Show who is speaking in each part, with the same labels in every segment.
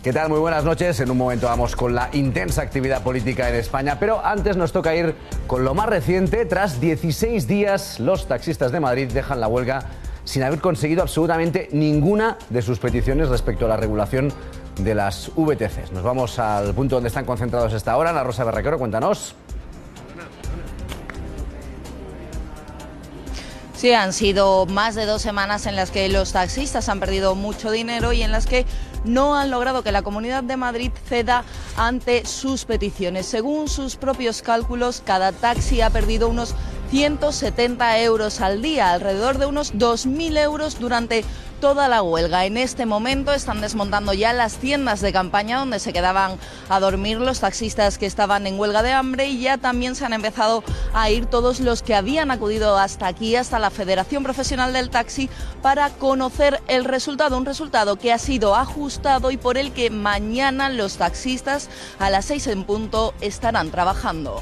Speaker 1: ¿Qué tal? Muy buenas noches. En un momento vamos con la intensa actividad política en España, pero antes nos toca ir con lo más reciente. Tras 16 días, los taxistas de Madrid dejan la huelga sin haber conseguido absolutamente ninguna de sus peticiones respecto a la regulación de las VTCs. Nos vamos al punto donde están concentrados esta hora. Ana Rosa Berraquero, cuéntanos.
Speaker 2: Sí, han sido más de 2 semanas en las que los taxistas han perdido mucho dinero y en las que no han logrado que la Comunidad de Madrid ceda ante sus peticiones. Según sus propios cálculos, cada taxi ha perdido unos 170 euros al día, alrededor de unos 2.000 euros durante toda la huelga. En este momento están desmontando ya las tiendas de campaña donde se quedaban a dormir los taxistas que estaban en huelga de hambre, y ya también se han empezado a ir todos los que habían acudido hasta aquí, hasta la Federación Profesional del Taxi, para conocer el resultado, un resultado que ha sido ajustado y por el que mañana los taxistas a las 6 en punto estarán trabajando.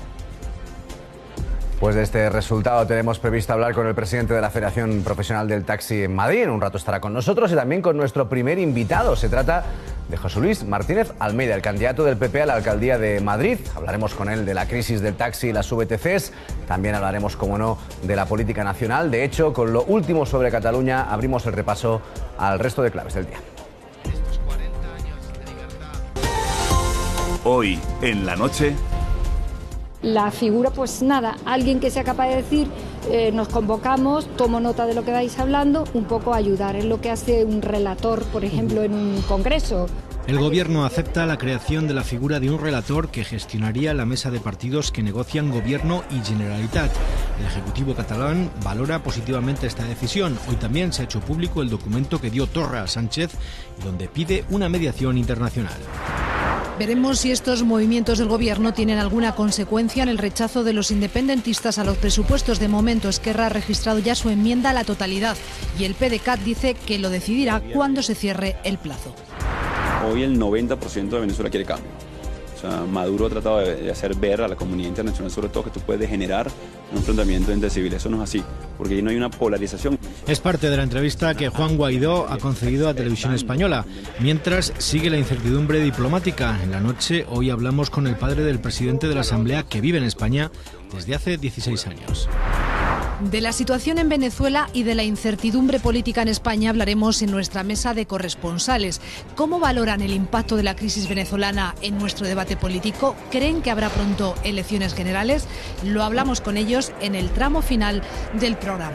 Speaker 1: Pues de este resultado tenemos previsto hablar con el presidente de la Federación Profesional del Taxi en Madrid. En un rato estará con nosotros y también con nuestro primer invitado. Se trata de José Luis Martínez Almeida, el candidato del PP a la alcaldía de Madrid. Hablaremos con él de la crisis del taxi y las VTCs. También hablaremos, como no, de la política nacional. De hecho, con lo último sobre Cataluña, abrimos el repaso al resto de claves del día.
Speaker 3: Hoy, en la noche...
Speaker 4: La figura, pues nada, alguien que sea capaz de decir, nos convocamos, tomo nota de lo que vais hablando, un poco ayudar. Es lo que hace un relator, por ejemplo, en un congreso.
Speaker 5: El Gobierno acepta la creación de la figura de un relator que gestionaría la mesa de partidos que negocian Gobierno y Generalitat. El Ejecutivo catalán valora positivamente esta decisión. Hoy también se ha hecho público el documento que dio Torra a Sánchez y donde pide una mediación internacional.
Speaker 6: Veremos si estos movimientos del Gobierno tienen alguna consecuencia en el rechazo de los independentistas a los presupuestos. De momento, Esquerra ha registrado ya su enmienda a la totalidad y el PDeCAT dice que lo decidirá cuando se cierre el plazo.
Speaker 7: Hoy el 90% de Venezuela quiere cambio. O sea, Maduro ha tratado de hacer ver a la comunidad internacional, sobre todo, que tú puedes generar un enfrentamiento entre civiles. Eso no es así, porque ahí no hay una polarización.
Speaker 5: Es parte de la entrevista que Juan Guaidó ha concedido a Televisión Española. Mientras sigue la incertidumbre diplomática. En la noche, hoy hablamos con el padre del presidente de la Asamblea, que vive en España desde hace 16 años.
Speaker 6: De la situación en Venezuela y de la incertidumbre política en España hablaremos en nuestra mesa de corresponsales. ¿Cómo valoran el impacto de la crisis venezolana en nuestro debate político? ¿Creen que habrá pronto elecciones generales? Lo hablamos con ellos en el tramo final del programa.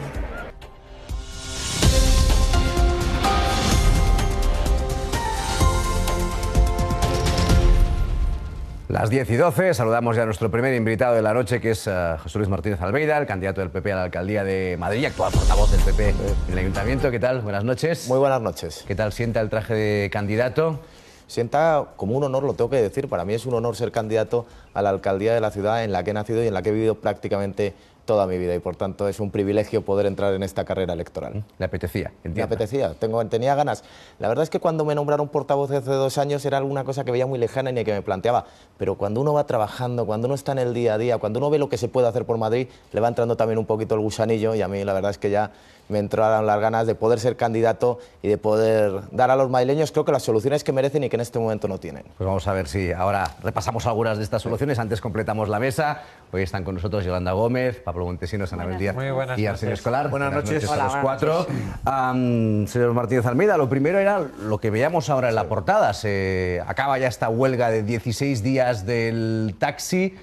Speaker 1: Las 10:12, saludamos ya a nuestro primer invitado de la noche, que es José Luis Martínez Almeida, el candidato del PP a la alcaldía de Madrid y actual portavoz del PP en el Ayuntamiento. ¿Qué tal? Buenas noches.
Speaker 8: Muy buenas noches.
Speaker 1: ¿Qué tal sienta el traje de candidato?
Speaker 8: Sienta como un honor, lo tengo que decir. Para mí es un honor ser candidato a la alcaldía de la ciudad en la que he nacido y en la que he vivido prácticamente toda mi vida, y por tanto es un privilegio poder entrar en esta carrera electoral.
Speaker 1: ¿Le apetecía? Entiendo.
Speaker 8: Me apetecía, tenía ganas. La verdad es que cuando me nombraron portavoz hace 2 años era alguna cosa que veía muy lejana y ni que me planteaba, pero cuando uno va trabajando, cuando uno está en el día a día, cuando uno ve lo que se puede hacer por Madrid, le va entrando también un poquito el gusanillo, y a mí la verdad es que ya me entraron las ganas de poder ser candidato y de poder dar a los madrileños, creo que las soluciones que merecen y que en este momento no tienen.
Speaker 1: Pues vamos a ver si ahora repasamos algunas de estas soluciones. Antes completamos la mesa. Hoy están con nosotros Yolanda Gómez, Pablo Montesinos, Anabel Díaz y Arsenio Escolar. Buenas noches a los cuatro. Señor Martínez Almeida, lo primero era lo que veíamos ahora en la portada. Se acaba ya esta huelga de 16 días del taxi,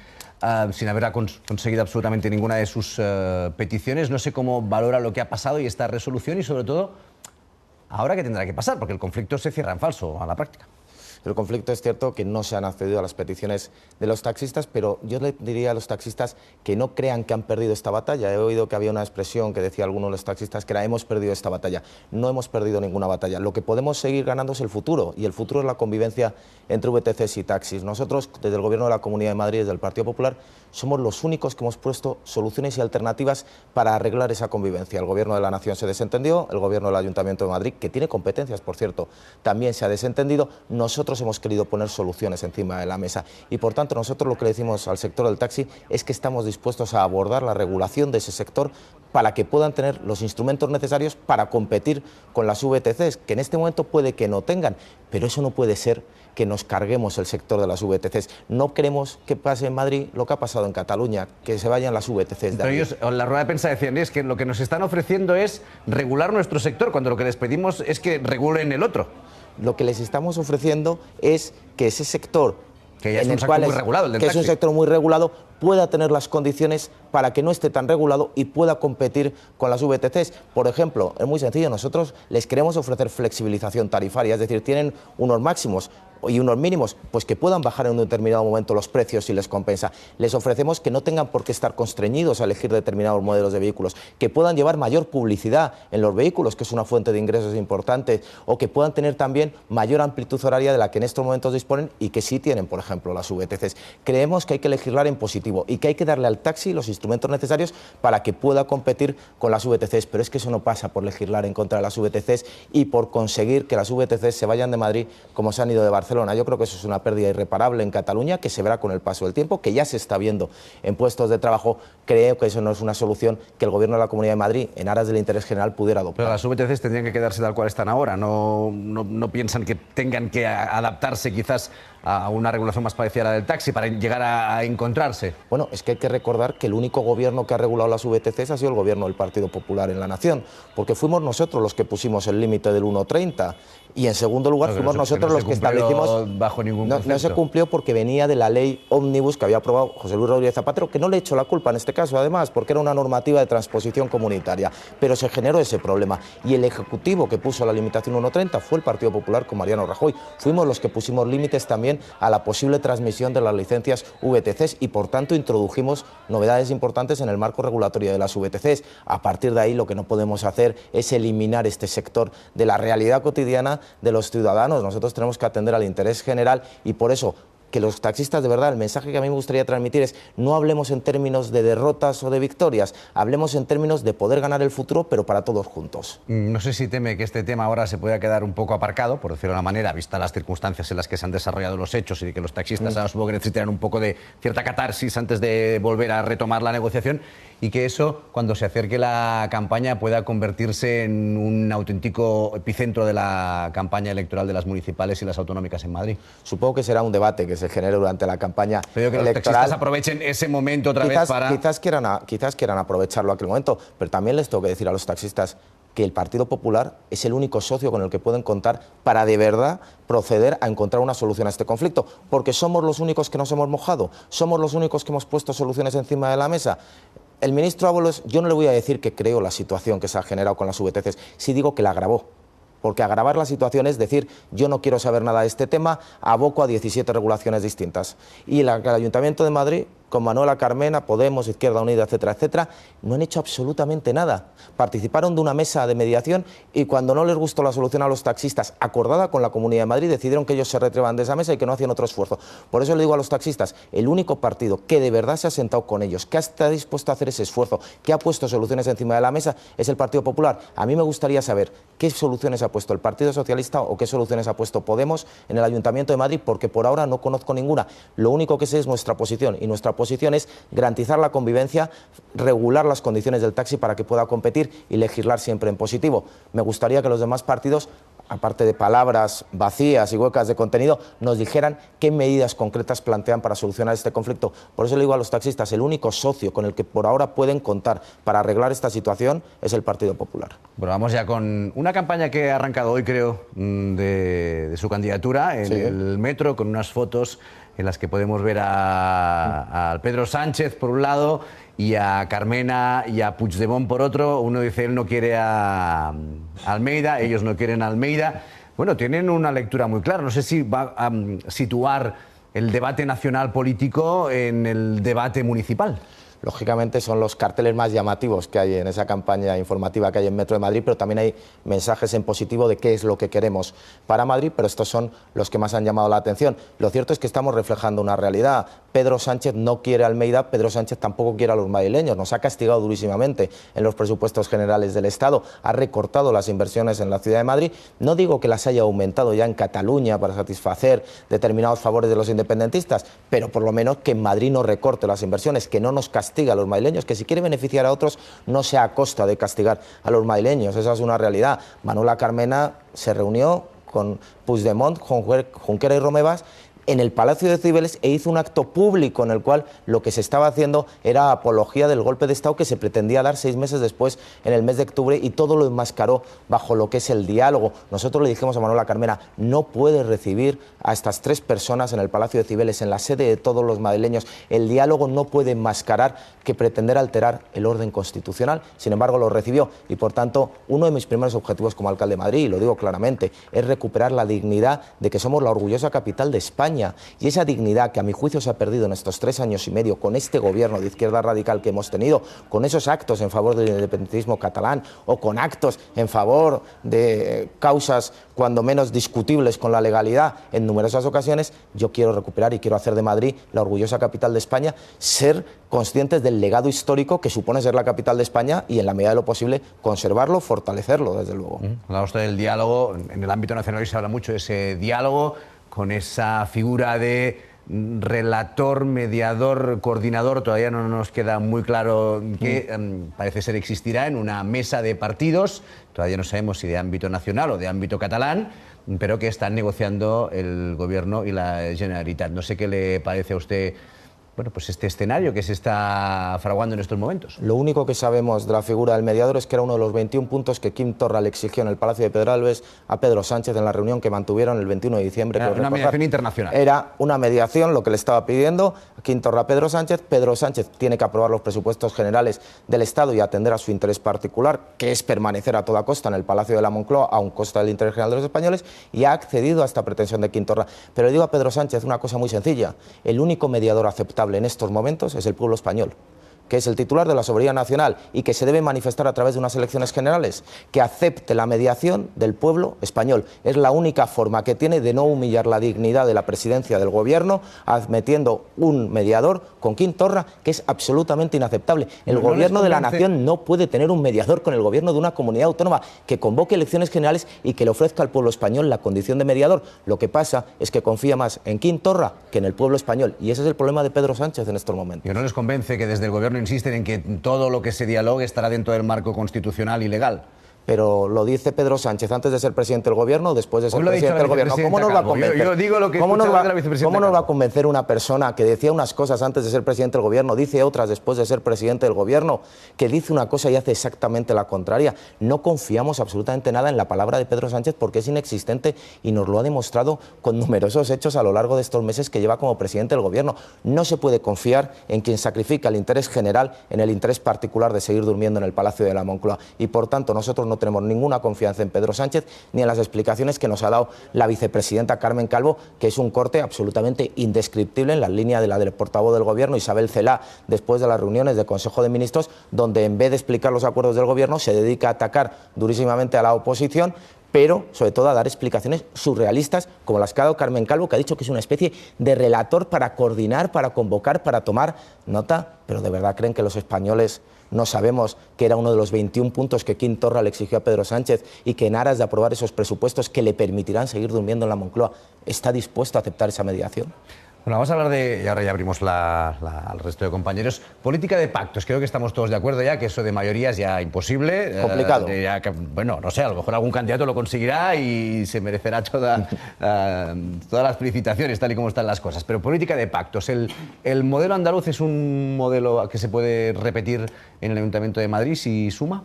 Speaker 1: sin haber conseguido absolutamente ninguna de sus peticiones. No sé cómo valora lo que ha pasado y esta resolución, y sobre todo, ahora qué tendrá que pasar, porque el conflicto se cierra en falso a la práctica.
Speaker 8: El conflicto es cierto que no se han accedido a las peticiones de los taxistas, pero yo le diría a los taxistas que no crean que han perdido esta batalla. He oído que había una expresión que decía alguno de los taxistas que era hemos perdido esta batalla. No hemos perdido ninguna batalla. Lo que podemos seguir ganando es el futuro, y el futuro es la convivencia entre VTCs y taxis. Nosotros, desde el Gobierno de la Comunidad de Madrid, desde el Partido Popular, somos los únicos que hemos puesto soluciones y alternativas para arreglar esa convivencia. El Gobierno de la Nación se desentendió, el Gobierno del Ayuntamiento de Madrid, que tiene competencias, por cierto, también se ha desentendido. Nosotros hemos querido poner soluciones encima de la mesa, y por tanto nosotros lo que le decimos al sector del taxi es que estamos dispuestos a abordar la regulación de ese sector para que puedan tener los instrumentos necesarios para competir con las VTCs, que en este momento puede que no tengan, pero eso no puede ser que nos carguemos el sector de las VTCs. No queremos que pase en Madrid lo que ha pasado en Cataluña, que se vayan las VTCs.
Speaker 1: Pero ellos, en la rueda de prensa decían, es que lo que nos están ofreciendo es regular nuestro sector, cuando lo que les pedimos es que regulen el otro.
Speaker 8: Lo que les estamos ofreciendo es que ese sector,
Speaker 1: que ya es un sector muy regulado, el del taxi,
Speaker 8: es un sector muy regulado, pueda tener las condiciones para que no esté tan regulado y pueda competir con las VTCs. Por ejemplo, es muy sencillo, nosotros les queremos ofrecer flexibilización tarifaria, es decir, tienen unos máximos y unos mínimos, pues que puedan bajar en un determinado momento los precios si les compensa. Les ofrecemos que no tengan por qué estar constreñidos a elegir determinados modelos de vehículos, que puedan llevar mayor publicidad en los vehículos, que es una fuente de ingresos importante, o que puedan tener también mayor amplitud horaria de la que en estos momentos disponen y que sí tienen, por ejemplo, las VTCs. Creemos que hay que legislar en positivo y que hay que darle al taxi los instrumentos necesarios para que pueda competir con las VTCs, pero es que eso no pasa por legislar en contra de las VTCs y por conseguir que las VTCs se vayan de Madrid como se han ido de Barcelona. Yo creo que eso es una pérdida irreparable en Cataluña, que se verá con el paso del tiempo, que ya se está viendo en puestos de trabajo. Creo que eso no es una solución que el Gobierno de la Comunidad de Madrid, en aras del interés general, pudiera adoptar.
Speaker 1: Pero las VTCs tendrían que quedarse tal cual están ahora. No piensan que tengan que adaptarse quizás a una regulación más parecida a la del taxi para llegar a encontrarse.
Speaker 8: Bueno, es que hay que recordar que el único gobierno que ha regulado las VTCs ha sido el gobierno del Partido Popular en la Nación, porque fuimos nosotros los que pusimos el límite del 1,30 y en segundo lugar fuimos nosotros los que establecimos...
Speaker 1: Bajo ningún concepto.
Speaker 8: No se cumplió porque venía de la ley Ómnibus que había aprobado José Luis Rodríguez Zapatero, que no le echo la culpa en este caso además, porque era una normativa de transposición comunitaria, pero se generó ese problema y el Ejecutivo que puso la limitación 1,30 fue el Partido Popular con Mariano Rajoy. Fuimos los que pusimos límites también a la posible transmisión de las licencias VTCs y por tanto introdujimos novedades importantes en el marco regulatorio de las VTCs. A partir de ahí lo que no podemos hacer es eliminar este sector de la realidad cotidiana de los ciudadanos. Nosotros tenemos que atender al interés general y por eso que los taxistas, de verdad, el mensaje que a mí me gustaría transmitir es no hablemos en términos de derrotas o de victorias, hablemos en términos de poder ganar el futuro, pero para todos juntos.
Speaker 1: No sé si teme que este tema ahora se pueda quedar un poco aparcado, por decirlo de una manera, vista las circunstancias en las que se han desarrollado los hechos y de que los taxistas ahora supongo que necesitarán un poco de cierta catarsis antes de volver a retomar la negociación, y que eso, cuando se acerque la campaña, pueda convertirse en un auténtico epicentro de la campaña electoral de las municipales y las autonómicas en Madrid.
Speaker 8: Supongo que será un debate que se genere durante la campaña
Speaker 1: pero que
Speaker 8: electoral.
Speaker 1: Los taxistas aprovechen ese momento otra vez para...
Speaker 8: Quizás quieran aprovecharlo aquel momento, pero también les tengo que decir a los taxistas que el Partido Popular es el único socio con el que pueden contar para de verdad proceder a encontrar una solución a este conflicto, porque somos los únicos que nos hemos mojado, somos los únicos que hemos puesto soluciones encima de la mesa. El ministro Ábalos, yo no le voy a decir que creo la situación que se ha generado con las VTCs, sí digo que la agravó. Porque agravar la situación es decir, yo no quiero saber nada de este tema, aboco a 17 regulaciones distintas. Y el Ayuntamiento de Madrid, con Manuela Carmena, Podemos, Izquierda Unida, etcétera, etcétera, no han hecho absolutamente nada. Participaron de una mesa de mediación y cuando no les gustó la solución a los taxistas, acordada con la Comunidad de Madrid, decidieron que ellos se retiraban de esa mesa y que no hacían otro esfuerzo. Por eso le digo a los taxistas, el único partido que de verdad se ha sentado con ellos, que está dispuesto a hacer ese esfuerzo, que ha puesto soluciones encima de la mesa, es el Partido Popular. A mí me gustaría saber qué soluciones ha puesto el Partido Socialista o qué soluciones ha puesto Podemos en el Ayuntamiento de Madrid, porque por ahora no conozco ninguna. Lo único que sé es nuestra posición, y nuestra posición es garantizar la convivencia, regular las condiciones del taxi para que pueda competir y legislar siempre en positivo. Me gustaría que los demás partidos, aparte de palabras vacías y huecas de contenido, nos dijeran qué medidas concretas plantean para solucionar este conflicto. Por eso le digo a los taxistas, el único socio con el que por ahora pueden contar para arreglar esta situación es el Partido Popular.
Speaker 1: Bueno, vamos ya con una campaña que ha arrancado hoy, creo, de su candidatura en el metro, con unas fotos en las que podemos ver a Pedro Sánchez por un lado y a Carmena y a Puigdemont por otro. Uno dice él no quiere a Almeida, ellos no quieren a Almeida. Bueno, tienen una lectura muy clara. No sé si va a situar el debate nacional político en el debate municipal.
Speaker 8: Lógicamente son los carteles más llamativos que hay en esa campaña informativa que hay en Metro de Madrid, pero también hay mensajes en positivo de qué es lo que queremos para Madrid, pero estos son los que más han llamado la atención. Lo cierto es que estamos reflejando una realidad. Pedro Sánchez no quiere a Almeida, Pedro Sánchez tampoco quiere a los madrileños, nos ha castigado durísimamente en los presupuestos generales del Estado, ha recortado las inversiones en la ciudad de Madrid. No digo que las haya aumentado ya en Cataluña para satisfacer determinados favores de los independentistas, pero por lo menos que en Madrid no recorte las inversiones, que no nos castigue a los madrileños, que si quiere beneficiar a otros no sea a costa de castigar a los madrileños. Esa es una realidad. Manuela Carmena se reunió con Puigdemont, Junqueras y Romevas, en el Palacio de Cibeles, e hizo un acto público en el cual lo que se estaba haciendo era apología del golpe de Estado que se pretendía dar 6 meses después, en el mes de octubre, y todo lo enmascaró bajo lo que es el diálogo. Nosotros le dijimos a Manuela Carmena, no puede recibir a estas 3 personas en el Palacio de Cibeles, en la sede de todos los madrileños. El diálogo no puede enmascarar que pretender alterar el orden constitucional. Sin embargo, lo recibió, y por tanto, uno de mis primeros objetivos como alcalde de Madrid, y lo digo claramente, es recuperar la dignidad de que somos la orgullosa capital de España. Y esa dignidad que a mi juicio se ha perdido en estos 3 años y medio con este gobierno de izquierda radical que hemos tenido, con esos actos en favor del independentismo catalán o con actos en favor de causas cuando menos discutibles con la legalidad en numerosas ocasiones, yo quiero recuperar y quiero hacer de Madrid la orgullosa capital de España, ser conscientes del legado histórico que supone ser la capital de España y en la medida de lo posible conservarlo, fortalecerlo, desde luego.
Speaker 1: Hablaba usted del diálogo, en el ámbito nacional se habla mucho de ese diálogo, con esa figura de relator, mediador, coordinador, todavía no nos queda muy claro qué parece ser existirá en una mesa de partidos, todavía no sabemos si de ámbito nacional o de ámbito catalán, pero que están negociando el Gobierno y la Generalitat. No sé qué le parece a usted, bueno, pues este escenario que se está fraguando en estos momentos.
Speaker 8: Lo único que sabemos de la figura del mediador es que era uno de los 21 puntos que Quim Torra le exigió en el Palacio de Pedralbes a Pedro Sánchez en la reunión que mantuvieron el 21 de diciembre.
Speaker 1: Era una mediación internacional.
Speaker 8: Era una mediación lo que le estaba pidiendo Quim Torra a Pedro Sánchez. Pedro Sánchez tiene que aprobar los presupuestos generales del Estado y atender a su interés particular, que es permanecer a toda costa en el Palacio de la Moncloa, aun costa del interés general de los españoles, y ha accedido a esta pretensión de Quim Torra. Pero le digo a Pedro Sánchez una cosa muy sencilla: el único mediador aceptable en estos momentos es el pueblo español, que es el titular de la soberanía nacional y que se debe manifestar a través de unas elecciones generales, que acepte la mediación del pueblo español. Es la única forma que tiene de no humillar la dignidad de la presidencia del gobierno, admitiendo un mediador con Quim Torra, que es absolutamente inaceptable. El gobierno de la nación no puede tener un mediador con el gobierno de una comunidad autónoma que convoque elecciones generales y que le ofrezca al pueblo español la condición de mediador. Lo que pasa es que confía más en Quim Torra que en el pueblo español, y ese es el problema de Pedro Sánchez en estos momentos.
Speaker 1: ¿Y no les convence que desde el gobierno insisten en que todo lo que se dialogue estará dentro del marco constitucional y legal?
Speaker 8: Pero lo dice Pedro Sánchez antes de ser presidente del gobierno o después de ser presidente del gobierno. ¿Cómo nos va a convencer?
Speaker 1: Yo digo lo que
Speaker 8: ¿Cómo nos va a convencer una persona que decía unas cosas antes de ser presidente del gobierno, dice otras después de ser presidente del gobierno, que dice una cosa y hace exactamente la contraria? No confiamos absolutamente nada en la palabra de Pedro Sánchez porque es inexistente y nos lo ha demostrado con numerosos hechos a lo largo de estos meses que lleva como presidente del gobierno. No se puede confiar en quien sacrifica el interés general en el interés particular de seguir durmiendo en el Palacio de la Moncloa, y por tanto nosotros no tenemos ninguna confianza en Pedro Sánchez ni en las explicaciones que nos ha dado la vicepresidenta Carmen Calvo, que es un corte absolutamente indescriptible en la línea de la del portavoz del gobierno, Isabel Celaá, después de las reuniones del Consejo de Ministros, donde en vez de explicar los acuerdos del gobierno se dedica a atacar durísimamente a la oposición, pero sobre todo a dar explicaciones surrealistas como las que ha dado Carmen Calvo, que ha dicho que es una especie de relator para coordinar, para convocar, para tomar nota. Pero ¿de verdad creen que los españoles no sabemos que era uno de los 21 puntos que Quim Torra le exigió a Pedro Sánchez y que en aras de aprobar esos presupuestos que le permitirán seguir durmiendo en la Moncloa está dispuesto a aceptar esa mediación?
Speaker 1: Bueno, vamos a hablar de, y ahora ya abrimos al resto de compañeros, política de pactos. Creo que estamos todos de acuerdo ya que eso de mayoría es ya imposible.
Speaker 8: Complicado.
Speaker 1: Bueno, no sé, a lo mejor algún candidato lo conseguirá y se merecerá todas las felicitaciones, tal y como están las cosas. Pero política de pactos. ¿El modelo andaluz es un modelo que se puede repetir en el Ayuntamiento de Madrid si suma?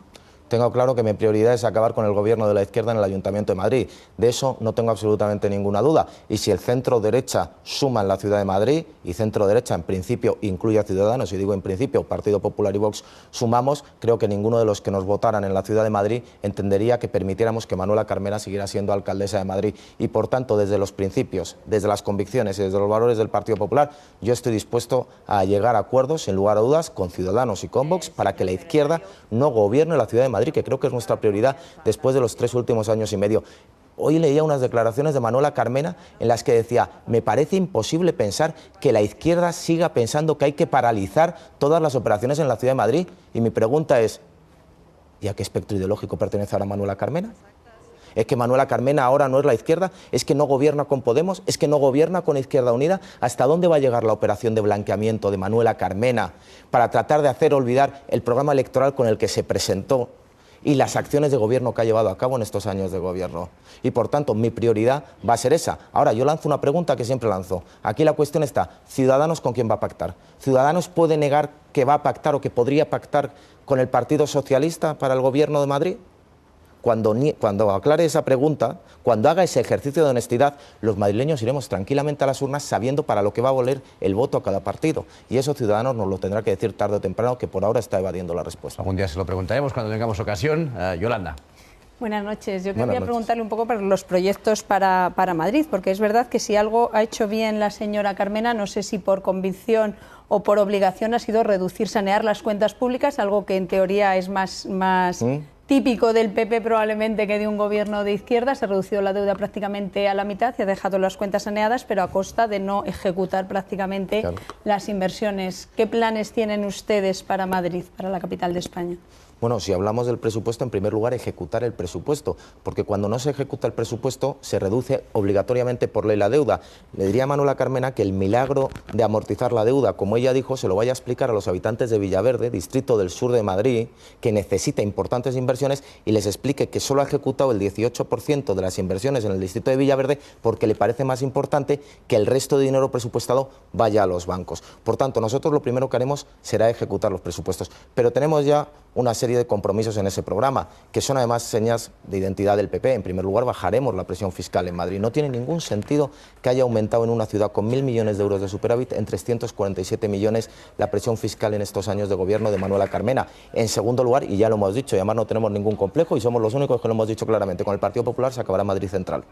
Speaker 8: Tengo claro que mi prioridad es acabar con el gobierno de la izquierda en el Ayuntamiento de Madrid. De eso no tengo absolutamente ninguna duda. Y si el centro-derecha suma en la Ciudad de Madrid, y centro-derecha en principio incluye a Ciudadanos, y digo en principio Partido Popular y Vox sumamos, creo que ninguno de los que nos votaran en la Ciudad de Madrid entendería que permitiéramos que Manuela Carmena siguiera siendo alcaldesa de Madrid. Y por tanto, desde los principios, desde las convicciones y desde los valores del Partido Popular, yo estoy dispuesto a llegar a acuerdos, sin lugar a dudas, con Ciudadanos y con Vox para que la izquierda no gobierne la Ciudad de Madrid, que creo que es nuestra prioridad después de los 3 últimos años y medio. Hoy leía unas declaraciones de Manuela Carmena en las que decía: me parece imposible pensar que la izquierda siga pensando que hay que paralizar todas las operaciones en la Ciudad de Madrid. Y mi pregunta es: ¿y a qué espectro ideológico pertenece ahora Manuela Carmena? ¿Es que Manuela Carmena ahora no es la izquierda? ¿Es que no gobierna con Podemos? ¿Es que no gobierna con Izquierda Unida? ¿Hasta dónde va a llegar la operación de blanqueamiento de Manuela Carmena para tratar de hacer olvidar el programa electoral con el que se presentó y las acciones de gobierno que ha llevado a cabo en estos años de gobierno. Y por tanto, mi prioridad va a ser esa. Ahora, yo lanzo una pregunta que siempre lanzo. Aquí la cuestión está, ¿Ciudadanos con quién va a pactar? ¿Ciudadanos puede negar que va a pactar o que podría pactar con el Partido Socialista para el Gobierno de Madrid? Cuando aclare esa pregunta, cuando haga ese ejercicio de honestidad, los madrileños iremos tranquilamente a las urnas sabiendo para lo que va a valer el voto a cada partido. Y eso Ciudadanos nos lo tendrá que decir tarde o temprano, que por ahora está evadiendo la respuesta.
Speaker 1: Algún día se lo preguntaremos cuando tengamos ocasión. Yolanda.
Speaker 3: Buenas noches. Yo quería preguntarle un poco por los proyectos para Madrid, porque es verdad que si algo ha hecho bien la señora Carmena, no sé si por convicción o por obligación, ha sido sanear las cuentas públicas, algo que en teoría es más típico del PP probablemente que de un gobierno de izquierda. Se ha reducido la deuda prácticamente a la mitad y ha dejado las cuentas saneadas, pero a costa de no ejecutar prácticamente las inversiones. ¿Qué planes tienen ustedes para Madrid, para la capital de España?
Speaker 8: Bueno, si hablamos del presupuesto, en primer lugar, ejecutar el presupuesto, porque cuando no se ejecuta el presupuesto, se reduce obligatoriamente por ley la deuda. Le diría a Manuela Carmena que el milagro de amortizar la deuda, como ella dijo, se lo vaya a explicar a los habitantes de Villaverde, distrito del sur de Madrid, que necesita importantes inversiones, y les explique que solo ha ejecutado el 18% de las inversiones en el distrito de Villaverde porque le parece más importante que el resto de dinero presupuestado vaya a los bancos. Por tanto, nosotros lo primero que haremos será ejecutar los presupuestos, pero tenemos ya una serie de compromisos en ese programa, que son además señas de identidad del PP. En primer lugar, bajaremos la presión fiscal en Madrid. No tiene ningún sentido que haya aumentado en una ciudad con 1.000 millones de euros de superávit en 347 millones la presión fiscal en estos años de gobierno de Manuela Carmena. En segundo lugar, y ya lo hemos dicho, y además no tenemos ningún complejo y somos los únicos que lo hemos dicho claramente, con el Partido Popular se acabará Madrid Central.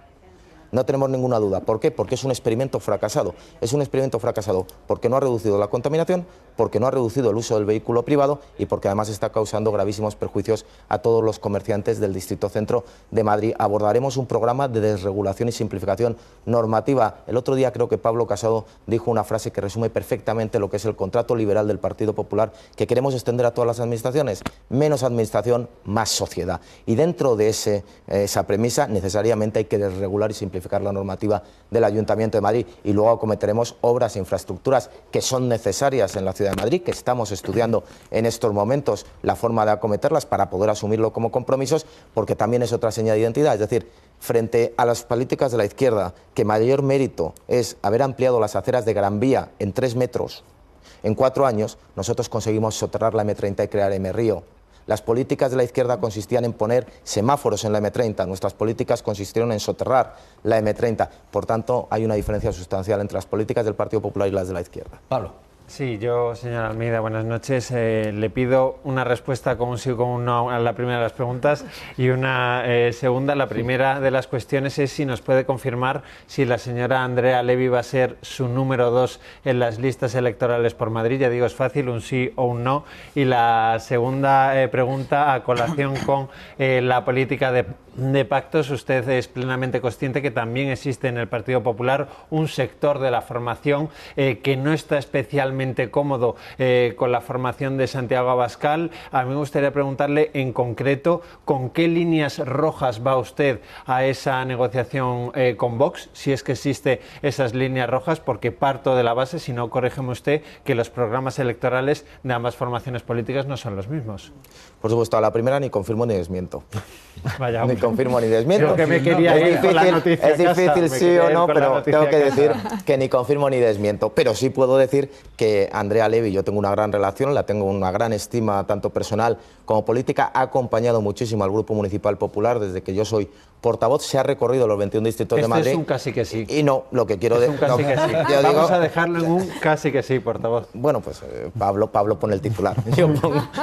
Speaker 8: No tenemos ninguna duda. ¿Por qué? Porque es un experimento fracasado. Es un experimento fracasado porque no ha reducido la contaminación, porque no ha reducido el uso del vehículo privado y porque además está causando gravísimos perjuicios a todos los comerciantes del distrito centro de Madrid. Abordaremos un programa de desregulación y simplificación normativa. El otro día creo que Pablo Casado dijo una frase que resume perfectamente lo que es el contrato liberal del Partido Popular, que queremos extender a todas las administraciones. Menos administración, más sociedad. Y dentro de esa premisa necesariamente hay que desregular y simplificar la normativa del Ayuntamiento de Madrid, y luego acometeremos obras e infraestructuras que son necesarias en la ciudad de Madrid, que estamos estudiando en estos momentos la forma de acometerlas para poder asumirlo como compromisos, porque también es otra señal de identidad. Es decir, frente a las políticas de la izquierda, que mayor mérito es haber ampliado las aceras de Gran Vía en 3 metros en 4 años, nosotros conseguimos soterrar la M30 y crear M-Río. Las políticas de la izquierda consistían en poner semáforos en la M30, nuestras políticas consistieron en soterrar la M30. Por tanto, hay una diferencia sustancial entre las políticas del Partido Popular y las de la izquierda.
Speaker 1: Pablo.
Speaker 9: Sí, yo, señora Almeida, buenas noches. Le pido una respuesta con un sí o con un no a la primera de las preguntas y una segunda. La primera de las cuestiones es si nos puede confirmar si la señora Andrea Levy va a ser su número 2 en las listas electorales por Madrid. Ya digo, es fácil, un sí o un no. Y la segunda pregunta, a colación con la política de pactos. Usted es plenamente consciente que también existe en el Partido Popular un sector de la formación que no está especialmente cómodo con la formación de Santiago Abascal. A mí me gustaría preguntarle en concreto con qué líneas rojas va usted a esa negociación con Vox, si es que existe esas líneas rojas, porque parto de la base, si no corrígeme usted, que los programas electorales de ambas formaciones políticas no son los mismos.
Speaker 8: Por supuesto, a la primera ni confirmo ni desmiento.
Speaker 9: Vaya,
Speaker 8: ni confirmo ni desmiento.
Speaker 9: Que me quería
Speaker 8: es difícil sí o no, pero tengo que decir que ni confirmo ni desmiento. Pero sí puedo decir que Andrea Levy, yo tengo una gran relación, la tengo una gran estima tanto personal como política, ha acompañado muchísimo al Grupo Municipal Popular desde que yo soy portavoz, se ha recorrido los 21 distritos de Madrid.
Speaker 9: Es un casi que sí.
Speaker 8: Y no, lo que quiero decir...
Speaker 9: Casi que sí. Vamos a dejarlo en un casi que sí, portavoz.
Speaker 8: Bueno, pues Pablo pone el titular.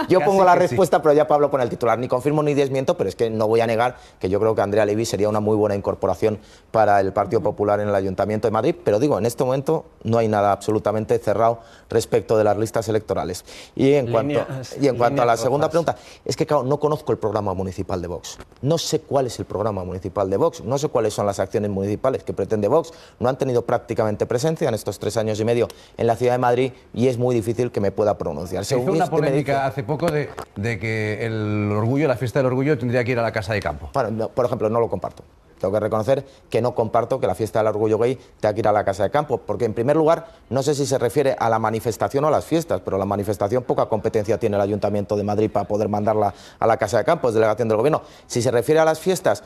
Speaker 8: Yo pongo la respuesta, sí. Pero ya Pablo pone el titular. Ni confirmo ni desmiento, pero es que no voy a negar que yo creo que Andrea Levy sería una muy buena incorporación para el Partido Popular en el Ayuntamiento de Madrid, pero digo, en este momento no hay nada absolutamente cerrado respecto de las listas electorales. Y en cuanto a la segunda pregunta, es que claro, no conozco el programa municipal de Vox. No sé cuál es el programa municipal de Vox, no sé cuáles son las acciones municipales que pretende Vox, no han tenido prácticamente presencia en estos 3 años y medio en la ciudad de Madrid y es muy difícil que me pueda pronunciar.
Speaker 1: Se hizo una polémica hace poco de que el orgullo, la fiesta del orgullo, tendría que ir a la Casa de Campo.
Speaker 8: Bueno, por ejemplo, no lo comparto. tengo que reconocer que no comparto que la fiesta del orgullo gay tenga que ir a la Casa de Campo, porque en primer lugar, no sé si se refiere a la manifestación o a las fiestas, pero la manifestación poca competencia tiene el Ayuntamiento de Madrid para poder mandarla a la Casa de Campo, es delegación del Gobierno. Si se refiere a las fiestas,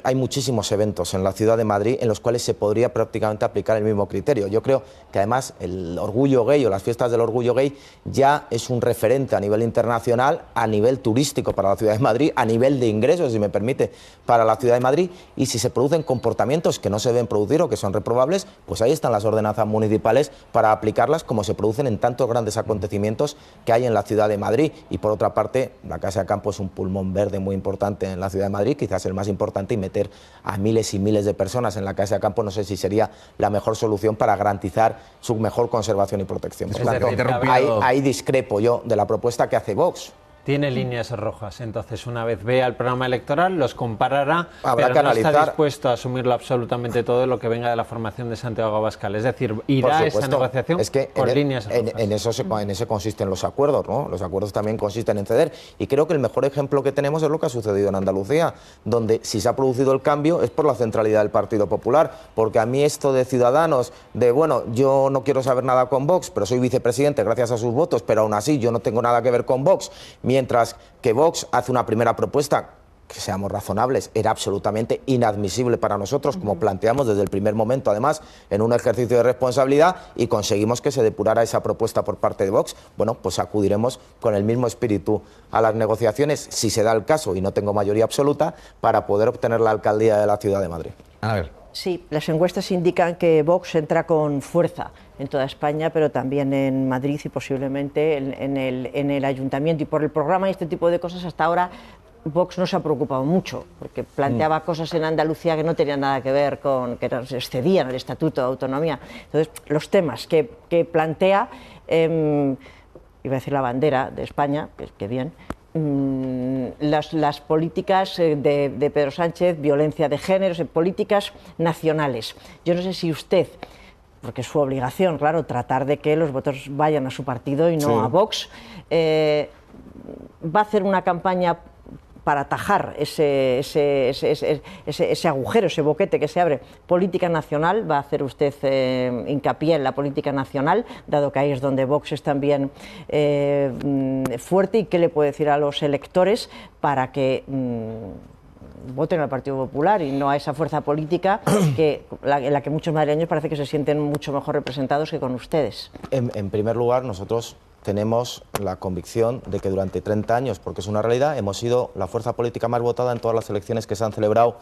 Speaker 8: hay muchísimos eventos en la ciudad de Madrid en los cuales se podría prácticamente aplicar el mismo criterio. Yo creo que además el orgullo gay o las fiestas del orgullo gay ya es un referente a nivel internacional, a nivel turístico para la ciudad de Madrid, a nivel de ingresos, si me permite, para la ciudad de Madrid, y si se producen comportamientos que no se deben producir o que son reprobables, pues ahí están las ordenanzas municipales para aplicarlas como se producen en tantos grandes acontecimientos que hay en la ciudad de Madrid. Y por otra parte, la Casa de Campo es un pulmón verde muy importante en la ciudad de Madrid, quizás el más importante, y meter a miles y miles de personas en la Casa de Campo no sé si sería la mejor solución para garantizar su mejor conservación y protección. Por tanto, ahí discrepo yo de la propuesta que hace Vox.
Speaker 9: Tiene líneas rojas, entonces una vez vea el programa electoral los comparará,
Speaker 8: habrá
Speaker 9: pero
Speaker 8: que
Speaker 9: no
Speaker 8: analizar.
Speaker 9: Está dispuesto a asumirlo absolutamente todo lo que venga de la formación de Santiago Abascal. Es decir, irá a esa negociación con líneas rojas.
Speaker 8: En eso consisten los acuerdos, ¿no? Los acuerdos también consisten en ceder, y creo que el mejor ejemplo que tenemos es lo que ha sucedido en Andalucía, donde si se ha producido el cambio es por la centralidad del Partido Popular, porque a mí esto de Ciudadanos, de bueno, yo no quiero saber nada con Vox, pero soy vicepresidente gracias a sus votos, pero aún así yo no tengo nada que ver con Vox, mientras que Vox hace una primera propuesta, que seamos razonables, era absolutamente inadmisible para nosotros, como planteamos desde el primer momento, además, en un ejercicio de responsabilidad, y conseguimos que se depurara esa propuesta por parte de Vox. Bueno, pues acudiremos con el mismo espíritu a las negociaciones, si se da el caso, y no tengo mayoría absoluta, para poder obtener la alcaldía de la Ciudad de Madrid.
Speaker 1: A ver.
Speaker 10: Sí, las encuestas indican que Vox entra con fuerza en toda España, pero también en Madrid y posiblemente en el Ayuntamiento. Y por el programa y este tipo de cosas, hasta ahora Vox no se ha preocupado mucho, porque planteaba cosas en Andalucía que no tenían nada que ver con, que excedían el Estatuto de Autonomía. Entonces, los temas que plantea, iba a decir la bandera de España, que bien, las políticas de Pedro Sánchez, violencia de género, políticas nacionales. Yo no sé si usted, porque es su obligación, claro, tratar de que los votos vayan a su partido y no a Vox, va a hacer una campaña para atajar ese agujero, ese boquete que se abre. Política nacional, va a hacer usted hincapié en la política nacional, dado que ahí es donde Vox es también fuerte, y qué le puede decir a los electores para que voten al Partido Popular y no a esa fuerza política en la que muchos madrileños parece que se sienten mucho mejor representados que con ustedes.
Speaker 8: En primer lugar, nosotros tenemos la convicción de que durante 30 años, porque es una realidad, hemos sido la fuerza política más votada en todas las elecciones que se han celebrado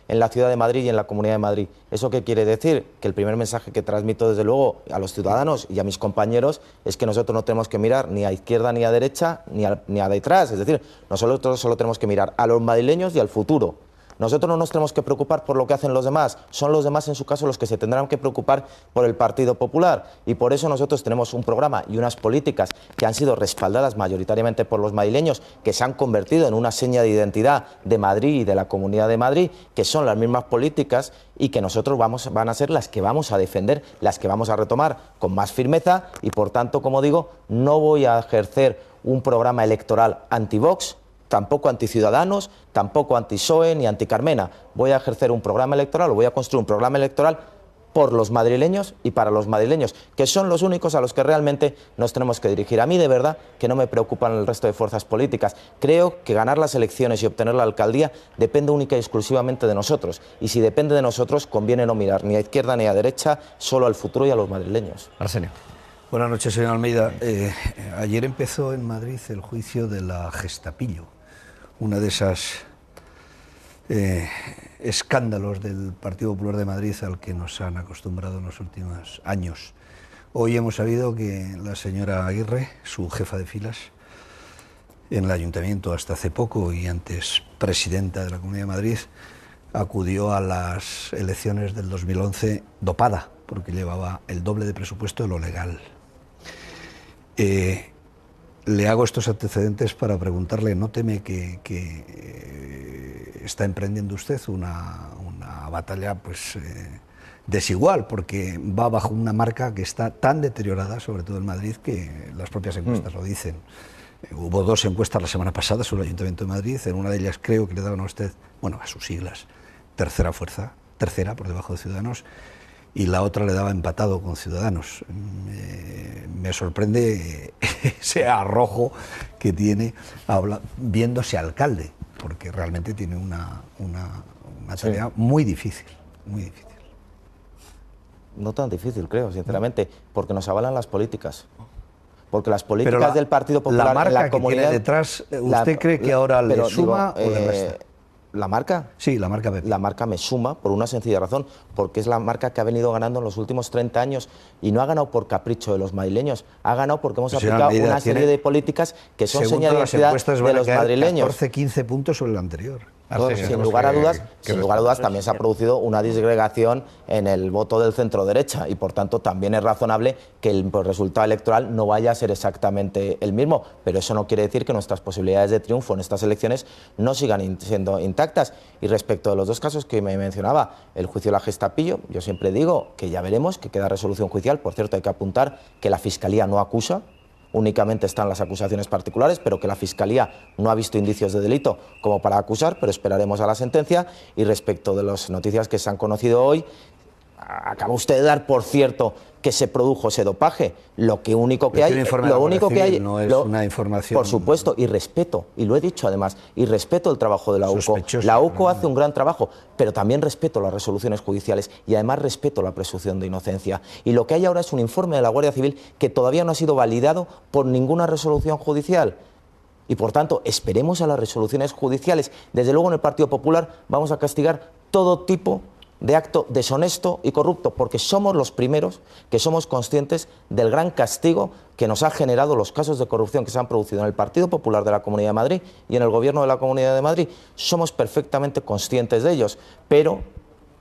Speaker 8: en la Ciudad de Madrid y en la Comunidad de Madrid. ¿Eso qué quiere decir? Que el primer mensaje que transmito desde luego a los ciudadanos y a mis compañeros es que nosotros no tenemos que mirar ni a izquierda ni a derecha ni a detrás. Es decir, nosotros solo tenemos que mirar a los madrileños y al futuro. Nosotros no nos tenemos que preocupar por lo que hacen los demás, son los demás en su caso los que se tendrán que preocupar por el Partido Popular, y por eso nosotros tenemos un programa y unas políticas que han sido respaldadas mayoritariamente por los madrileños, que se han convertido en una seña de identidad de Madrid y de la Comunidad de Madrid, que son las mismas políticas y que nosotros van a ser las que vamos a defender, las que vamos a retomar con más firmeza, y por tanto, como digo, no voy a ejercer un programa electoral anti-Vox, tampoco anti-Ciudadanos, tampoco anti-PSOE ni anti-Carmena. Voy a ejercer un programa electoral, o voy a construir un programa electoral por los madrileños y para los madrileños, que son los únicos a los que realmente nos tenemos que dirigir. A mí, de verdad, que no me preocupan el resto de fuerzas políticas. Creo que ganar las elecciones y obtener la alcaldía depende única y exclusivamente de nosotros. Y si depende de nosotros, conviene no mirar ni a izquierda ni a derecha, solo al futuro y a los madrileños.
Speaker 1: Arsenio.
Speaker 11: Buenas noches, señor Almeida. Ayer empezó en Madrid el juicio de la Gestapillo, una de esas escándalos del Partido Popular de Madrid al que nos han acostumbrado en los últimos años. Hoy hemos sabido que la señora Aguirre, su jefa de filas en el Ayuntamiento hasta hace poco y antes presidenta de la Comunidad de Madrid, acudió a las elecciones del 2011 dopada, porque llevaba el doble de presupuesto de lo legal. Le hago estos antecedentes para preguntarle, ¿no teme que está emprendiendo usted una batalla pues, desigual? Porque va bajo una marca que está tan deteriorada, sobre todo en Madrid, que las propias encuestas lo dicen. Hubo 2 encuestas la semana pasada sobre el Ayuntamiento de Madrid, en una de ellas creo que le daban a usted, bueno, a sus siglas, tercera fuerza, tercera por debajo de Ciudadanos, y la otra le daba empatado con Ciudadanos. Me sorprende ese arrojo que tiene viéndose alcalde, porque realmente tiene una tarea muy difícil, muy difícil.
Speaker 8: No tan difícil, creo, sinceramente, porque nos avalan las políticas. Porque las políticas del Partido Popular
Speaker 11: la marca
Speaker 8: en la comunidad...
Speaker 11: que tiene detrás, ¿usted cree que ahora le suma o le resta?
Speaker 8: ¿La marca?
Speaker 11: Sí, la marca PP.
Speaker 8: La marca me suma por una sencilla razón, porque es la marca que ha venido ganando en los últimos 30 años y no ha ganado por capricho de los madrileños, ha ganado porque hemos aplicado una serie de políticas que son señal de identidad de los madrileños.
Speaker 11: 14, 15 puntos sobre el anterior.
Speaker 8: Sin lugar a dudas también se ha producido una disgregación en el voto del centro derecha y por tanto también es razonable que el resultado electoral no vaya a ser exactamente el mismo, pero eso no quiere decir que nuestras posibilidades de triunfo en estas elecciones no sigan siendo intactas. Y respecto de los dos casos que me mencionaba, el juicio de la Gestapillo, yo siempre digo que ya veremos, que queda resolución judicial. Por cierto, hay que apuntar que la Fiscalía no acusa, únicamente están las acusaciones particulares, pero que la Fiscalía no ha visto indicios de delito como para acusar, pero esperaremos a la sentencia. Y respecto de las noticias que se han conocido hoy, acaba usted de dar por cierto que se produjo ese dopaje. Lo único que hay
Speaker 11: no es una información.
Speaker 8: Por supuesto, y respeto, y lo he dicho además, y respeto el trabajo de la UCO. La UCO hace un gran trabajo, pero también respeto las resoluciones judiciales y además respeto la presunción de inocencia. Y lo que hay ahora es un informe de la Guardia Civil que todavía no ha sido validado por ninguna resolución judicial. Y por tanto, esperemos a las resoluciones judiciales. Desde luego en el Partido Popular vamos a castigar todo tipo de acto deshonesto y corrupto, porque somos los primeros que somos conscientes del gran castigo que nos ha generado los casos de corrupción que se han producido en el Partido Popular de la Comunidad de Madrid y en el Gobierno de la Comunidad de Madrid. Somos perfectamente conscientes de ellos, pero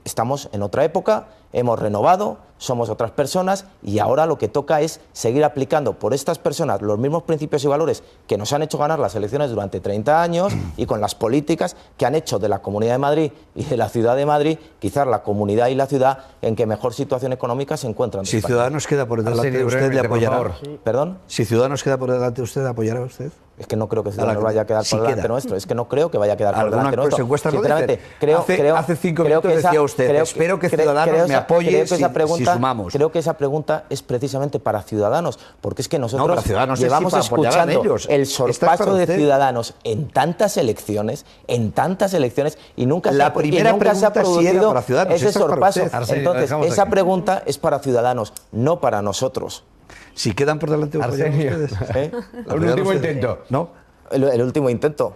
Speaker 8: estamos en otra época, hemos renovado, somos otras personas y ahora lo que toca es seguir aplicando por estas personas los mismos principios y valores que nos han hecho ganar las elecciones durante 30 años y con las políticas que han hecho de la Comunidad de Madrid y de la Ciudad de Madrid, quizás la comunidad y la ciudad en que mejor situación económica se encuentran.
Speaker 11: Si Ciudadanos queda por delante de usted, ¿le apoyará?
Speaker 8: ¿Perdón?
Speaker 11: Si Ciudadanos queda por delante de usted, ¿apoyará usted?
Speaker 8: Es que no creo que Ciudadanos vaya a quedar por delante nuestro. Es que no creo que vaya a quedar por delante nuestro.
Speaker 11: Sinceramente, hace 5 minutos decía usted, espero que Ciudadanos me apoye si sumamos.
Speaker 8: Creo que esa pregunta es precisamente para Ciudadanos, porque es que nosotros llevamos escuchando el sorpaso de Ciudadanos en tantas elecciones, y nunca se ha producido ese sorpaso. Entonces, esa pregunta es para Ciudadanos, no para nosotros.
Speaker 11: Si quedan por delante,
Speaker 1: Arsenio. Un último intento.
Speaker 11: ¿No?
Speaker 8: El último intento.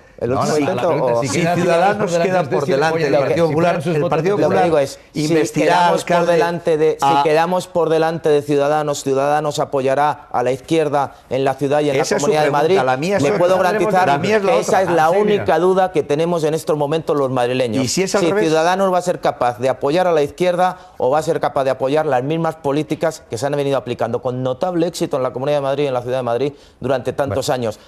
Speaker 11: Si Ciudadanos queda por delante del Partido Popular, el Partido Popular investirá al alcalde.
Speaker 8: Si quedamos por delante de Ciudadanos, Ciudadanos apoyará a la izquierda en la ciudad y en la Comunidad de Madrid. Le puedo garantizar que esa es la única duda que tenemos en estos momentos los madrileños.
Speaker 11: ¿Y si
Speaker 8: Ciudadanos va a ser capaz de apoyar a la izquierda o va a ser capaz de apoyar las mismas políticas que se han venido aplicando con notable éxito en la Comunidad de Madrid y en la Ciudad de Madrid durante tantos años.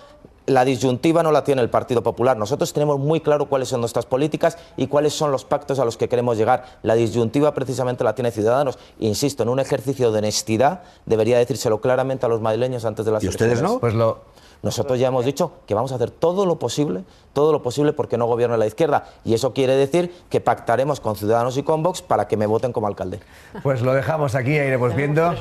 Speaker 8: La disyuntiva no la tiene el Partido Popular. Nosotros tenemos muy claro cuáles son nuestras políticas y cuáles son los pactos a los que queremos llegar. La disyuntiva precisamente la tiene Ciudadanos. Insisto, en un ejercicio de honestidad debería decírselo claramente a los madrileños antes de las elecciones.
Speaker 11: ¿Y ustedes no?
Speaker 8: Nosotros ya hemos dicho que vamos a hacer todo lo posible porque no gobierne la izquierda. Y eso quiere decir que pactaremos con Ciudadanos y con Vox para que me voten como alcalde.
Speaker 1: Pues lo dejamos aquí, iremos viendo.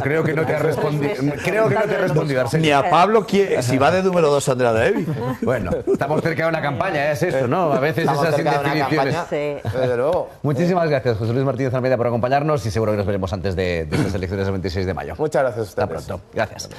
Speaker 1: Creo que no te ha respondido, Arsenio.
Speaker 11: Ni a Pablo, si va de número 2 Andrea David.
Speaker 1: Bueno, estamos cerca de una campaña, es eso, ¿no? A veces esas indefiniciones.
Speaker 8: Desde luego.
Speaker 1: Muchísimas gracias, José Luis Martínez Almeida, por acompañarnos y seguro que nos veremos antes de estas elecciones del 26 de mayo.
Speaker 8: Muchas gracias a ustedes.
Speaker 1: Hasta pronto. Gracias.